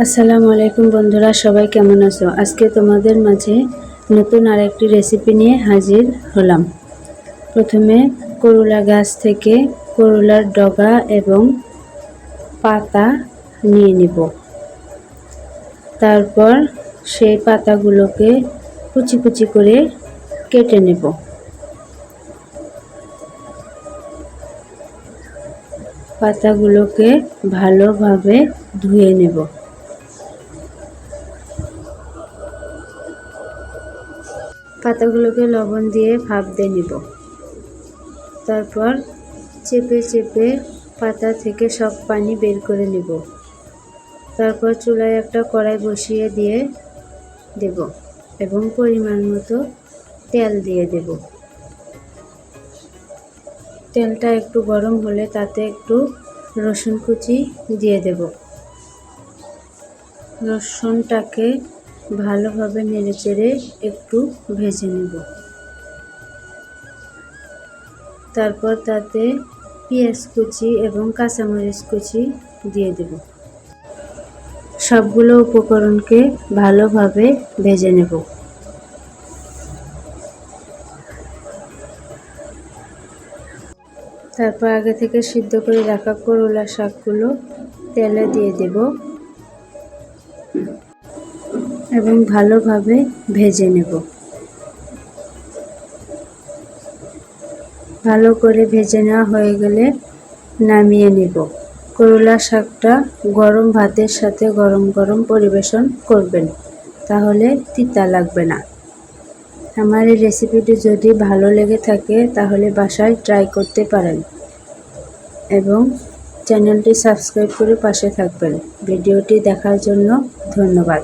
আসসালামু আলাইকুম বন্ধুরা, সবাই কেমন আছো? আজকে তোমাদের মাঝে নতুন আরেকটি রেসিপি নিয়ে হাজির হলাম। প্রথমে করলা গাছ থেকে করলার ডগা এবং পাতা নিয়ে নিব। তারপর সেই পাতাগুলোকে কুচি কুচি করে কেটে নেব। পাতাগুলোকে ভালোভাবে ধুয়ে নেব। পাতাগুলোকে লবণ দিয়ে ভাপ দিয়ে নিব। তারপর চেপে চেপে পাতা থেকে সব পানি বের করে নেব। তারপর চুলায় একটা কড়াই বসিয়ে দিয়ে দেব এবং পরিমাণ মতো তেল দিয়ে দেব। তেলটা একটু গরম হলে তাতে একটু রসুন কুচি দিয়ে দেব। রসুনটাকে ভালোভাবে নেড়েচেড়ে একটু ভেজে নেব। তারপর তাতে পেঁয়াজ কুচি এবং কাঁচামরিচ কুচি দিয়ে দেব। সবগুলো উপকরণকে ভালোভাবে ভেজে নেব। তারপর আগে থেকে সিদ্ধ করে রাখা করলা শাকগুলো তেলে দিয়ে দেব এবং ভালোভাবে ভেজে নেব। ভালো করে ভেজে নেওয়া হয়ে গেলে নামিয়ে নেব। করলা শাকটা গরম ভাতের সাথে গরম গরম পরিবেশন করবেন, তাহলে তিতা লাগবে না। আমার এই রেসিপিটি যদি ভালো লেগে থাকে তাহলে বাসায় ট্রাই করতে পারেন এবং চ্যানেলটি সাবস্ক্রাইব করে পাশে থাকবেন। ভিডিওটি দেখার জন্য ধন্যবাদ।